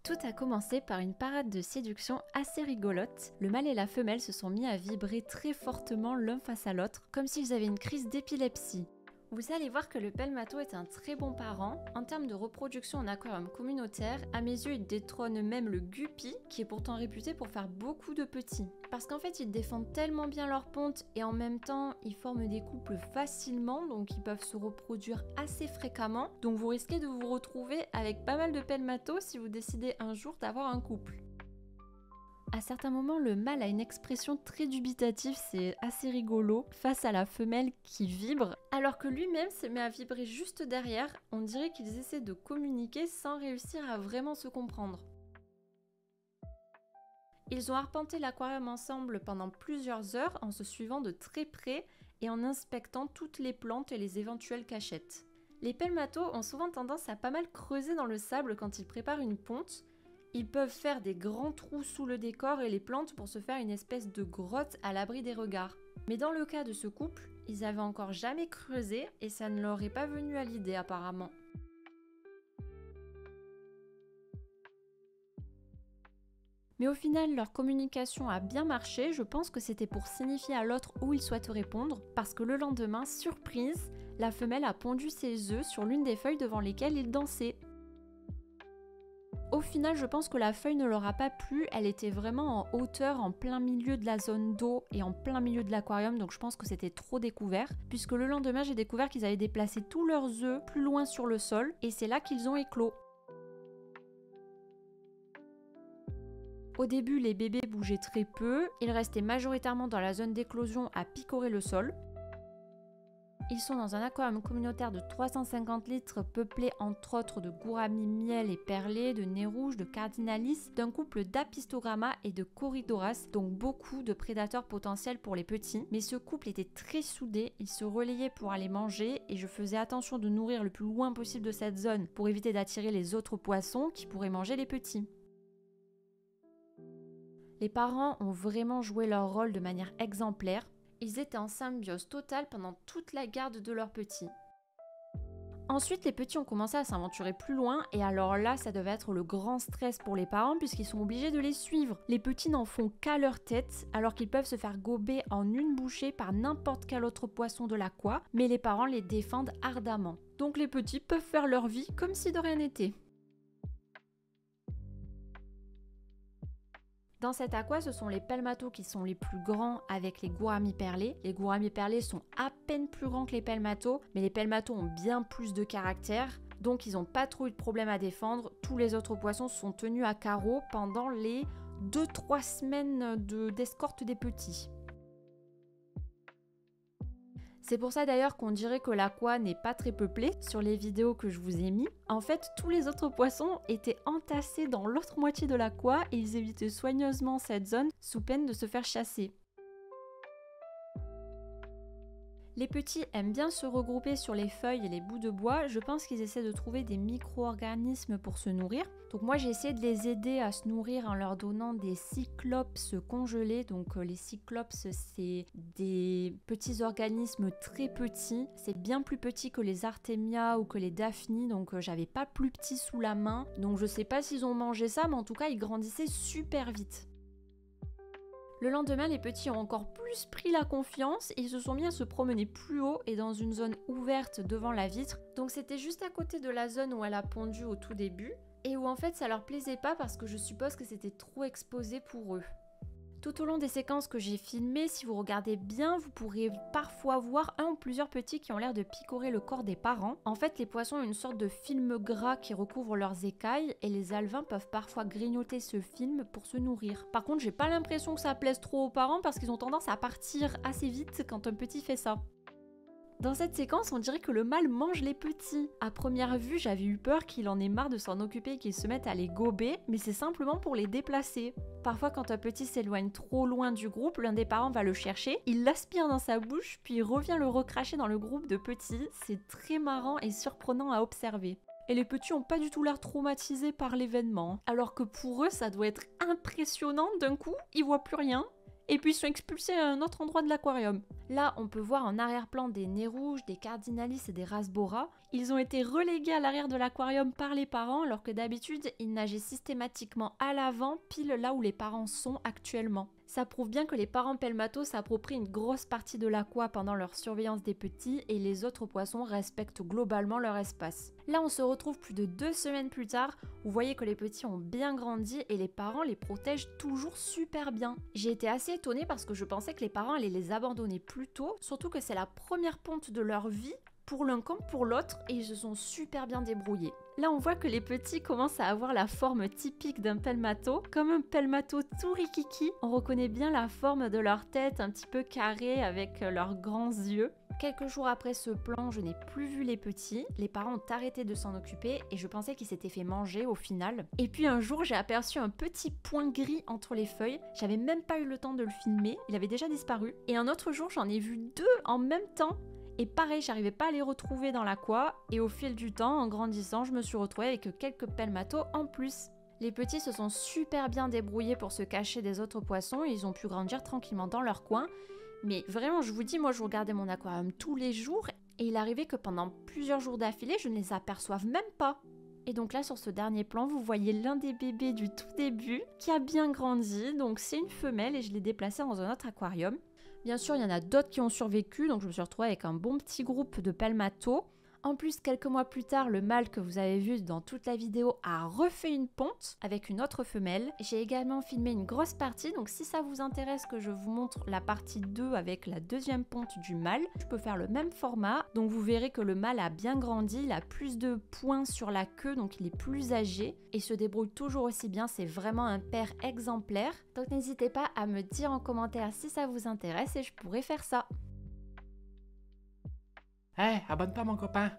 Tout a commencé par une parade de séduction assez rigolote. Le mâle et la femelle se sont mis à vibrer très fortement l'un face à l'autre, comme s'ils avaient une crise d'épilepsie. Vous allez voir que le pelmato est un très bon parent. En termes de reproduction en aquarium communautaire, à mes yeux il détrône même le guppy, qui est pourtant réputé pour faire beaucoup de petits. Parce qu'en fait ils défendent tellement bien leur ponte et en même temps ils forment des couples facilement, donc ils peuvent se reproduire assez fréquemment. Donc vous risquez de vous retrouver avec pas mal de pelmato si vous décidez un jour d'avoir un couple. À certains moments, le mâle a une expression très dubitative, c'est assez rigolo, face à la femelle qui vibre, alors que lui-même se met à vibrer juste derrière. On dirait qu'ils essaient de communiquer sans réussir à vraiment se comprendre. Ils ont arpenté l'aquarium ensemble pendant plusieurs heures en se suivant de très près et en inspectant toutes les plantes et les éventuelles cachettes. Les pelmatos ont souvent tendance à pas mal creuser dans le sable quand ils préparent une ponte. Ils peuvent faire des grands trous sous le décor et les plantes pour se faire une espèce de grotte à l'abri des regards. Mais dans le cas de ce couple, ils avaient encore jamais creusé et ça ne leur est pas venu à l'idée apparemment. Mais au final, leur communication a bien marché, je pense que c'était pour signifier à l'autre où il souhaite répondre, parce que le lendemain, surprise, la femelle a pondu ses œufs sur l'une des feuilles devant lesquelles il dansait. Au final, je pense que la feuille ne leur a pas plu, elle était vraiment en hauteur, en plein milieu de la zone d'eau et en plein milieu de l'aquarium, donc je pense que c'était trop découvert, puisque le lendemain j'ai découvert qu'ils avaient déplacé tous leurs œufs plus loin sur le sol, et c'est là qu'ils ont éclos. Au début, les bébés bougeaient très peu, ils restaient majoritairement dans la zone d'éclosion à picorer le sol. Ils sont dans un aquarium communautaire de 350 litres peuplé entre autres de gourami miel et perlé, de nez rouge, de cardinalis, d'un couple d'apistogramma et de corydoras, donc beaucoup de prédateurs potentiels pour les petits. Mais ce couple était très soudé, ils se relayaient pour aller manger et je faisais attention de nourrir le plus loin possible de cette zone pour éviter d'attirer les autres poissons qui pourraient manger les petits. Les parents ont vraiment joué leur rôle de manière exemplaire. Ils étaient en symbiose totale pendant toute la garde de leurs petits. Ensuite, les petits ont commencé à s'aventurer plus loin et alors là, ça devait être le grand stress pour les parents puisqu'ils sont obligés de les suivre. Les petits n'en font qu'à leur tête alors qu'ils peuvent se faire gober en une bouchée par n'importe quel autre poisson de l'aqua, mais les parents les défendent ardemment. Donc les petits peuvent faire leur vie comme si de rien n'était. Dans cet aqua, ce sont les pelmatos qui sont les plus grands avec les gourami perlés. Les gourami perlés sont à peine plus grands que les pelmatos, mais les pelmatos ont bien plus de caractère, donc ils n'ont pas trop eu de problème à défendre. Tous les autres poissons sont tenus à carreau pendant les 2-3 semaines d'escorte des petits. C'est pour ça d'ailleurs qu'on dirait que l'aqua n'est pas très peuplée sur les vidéos que je vous ai mis. En fait, tous les autres poissons étaient entassés dans l'autre moitié de l'aqua et ils évitaient soigneusement cette zone sous peine de se faire chasser. Les petits aiment bien se regrouper sur les feuilles et les bouts de bois. Je pense qu'ils essaient de trouver des micro-organismes pour se nourrir. Donc moi j'ai essayé de les aider à se nourrir en leur donnant des cyclopes congelés. Donc les cyclopes c'est des petits organismes très petits. C'est bien plus petit que les artémias ou que les daphnies. Donc j'avais pas plus petit sous la main. Donc je sais pas s'ils ont mangé ça, mais en tout cas ils grandissaient super vite. Le lendemain, les petits ont encore plus pris la confiance et ils se sont mis à se promener plus haut et dans une zone ouverte devant la vitre. Donc c'était juste à côté de la zone où elle a pondu au tout début et où en fait ça leur plaisait pas parce que je suppose que c'était trop exposé pour eux. Tout au long des séquences que j'ai filmées, si vous regardez bien, vous pourrez parfois voir un ou plusieurs petits qui ont l'air de picorer le corps des parents. En fait, les poissons ont une sorte de film gras qui recouvre leurs écailles et les alevins peuvent parfois grignoter ce film pour se nourrir. Par contre, j'ai pas l'impression que ça plaise trop aux parents parce qu'ils ont tendance à partir assez vite quand un petit fait ça. Dans cette séquence, on dirait que le mâle mange les petits. À première vue, j'avais eu peur qu'il en ait marre de s'en occuper et qu'il se mette à les gober, mais c'est simplement pour les déplacer. Parfois, quand un petit s'éloigne trop loin du groupe, l'un des parents va le chercher, il l'aspire dans sa bouche, puis il revient le recracher dans le groupe de petits. C'est très marrant et surprenant à observer. Et les petits ont pas du tout l'air traumatisés par l'événement, alors que pour eux, ça doit être impressionnant d'un coup, ils voient plus rien. et puis ils sont expulsés à un autre endroit de l'aquarium. Là, on peut voir en arrière-plan des nez rouges, des cardinalis et des rasbora. Ils ont été relégués à l'arrière de l'aquarium par les parents, alors que d'habitude, ils nageaient systématiquement à l'avant, pile là où les parents sont actuellement. Ça prouve bien que les parents pelmato s'approprient une grosse partie de l'aqua pendant leur surveillance des petits et les autres poissons respectent globalement leur espace. Là, on se retrouve plus de 2 semaines plus tard. Vous voyez que les petits ont bien grandi et les parents les protègent toujours super bien. J'ai été assez étonnée parce que je pensais que les parents allaient les abandonner plus tôt, surtout que c'est la première ponte de leur vie pour l'un comme pour l'autre et ils se sont super bien débrouillés. Là, on voit que les petits commencent à avoir la forme typique d'un pelmato, comme un pelmato tout rikiki. On reconnaît bien la forme de leur tête un petit peu carrée avec leurs grands yeux. Quelques jours après ce plan, je n'ai plus vu les petits. Les parents ont arrêté de s'en occuper et je pensais qu'ils s'étaient fait manger au final. Et puis un jour, j'ai aperçu un petit point gris entre les feuilles. J'avais même pas eu le temps de le filmer, il avait déjà disparu. Et un autre jour, j'en ai vu 2 en même temps. Et pareil, j'arrivais pas à les retrouver dans l'aqua et au fil du temps, en grandissant, je me suis retrouvée avec quelques pelmatos en plus. Les petits se sont super bien débrouillés pour se cacher des autres poissons et ils ont pu grandir tranquillement dans leur coin. Mais vraiment, je vous dis, moi je regardais mon aquarium tous les jours et il arrivait que pendant plusieurs jours d'affilée, je ne les aperçoive même pas. Et donc là, sur ce dernier plan, vous voyez l'un des bébés du tout début qui a bien grandi. Donc c'est une femelle et je l'ai déplacée dans un autre aquarium. Bien sûr, il y en a d'autres qui ont survécu, donc je me suis retrouvée avec un bon petit groupe de pelmatos. En plus, quelques mois plus tard, le mâle que vous avez vu dans toute la vidéo a refait une ponte avec une autre femelle. J'ai également filmé une grosse partie, donc si ça vous intéresse que je vous montre la partie 2 avec la deuxième ponte du mâle, je peux faire le même format. Donc vous verrez que le mâle a bien grandi, il a plus de points sur la queue, donc il est plus âgé et se débrouille toujours aussi bien. C'est vraiment un père exemplaire. Donc n'hésitez pas à me dire en commentaire si ça vous intéresse et je pourrais faire ça. Hey, abonne-toi mon copain.